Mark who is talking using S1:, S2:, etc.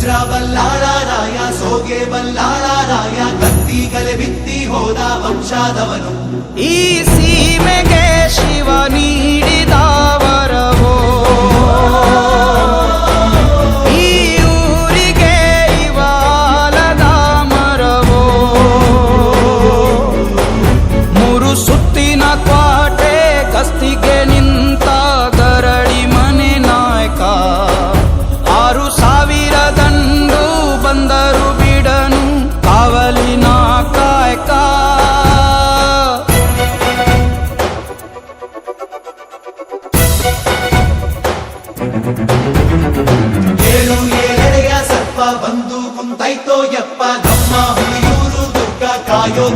S1: ವಜ್ರ ಬಲ್ಲಾಳರಾಯ ಸೋಗೆ ಬಲ್ಲಾಳರಾಯ ಕತ್ತಿಗಲೆ ಬಿತ್ತಿ ಹೋದ ವಂಶಾದವನು
S2: ಈ ಸೀಮೆಗೆ ಶಿವ ನೀಡಿದವರವೋ ಈ ಊರಿಗೆ ಇವಾಲದ ಮರವೋ ಮೂರು ಸುತ್ತಿನ ಕ್ವಾಟೆ ಗಸ್ತಿಗೆ ನಿಂತ ಗರಡಿ ಮನೆ ನಾಯಕ 6,000 ದಂಡು ಬಂದರು ಬಿಡನು ಕಾವಲಿನ ಕಾಯಕ
S1: ಏಳು ಏಳೆಡೆಯ ಸರ್ಪ ಬಂದು ಕುಂತೈತೋ ಯಪ್ಪ ನಮ್ಮ ಹುಲಿಯೂರು ದುರ್ಗ ಕಾಯೋ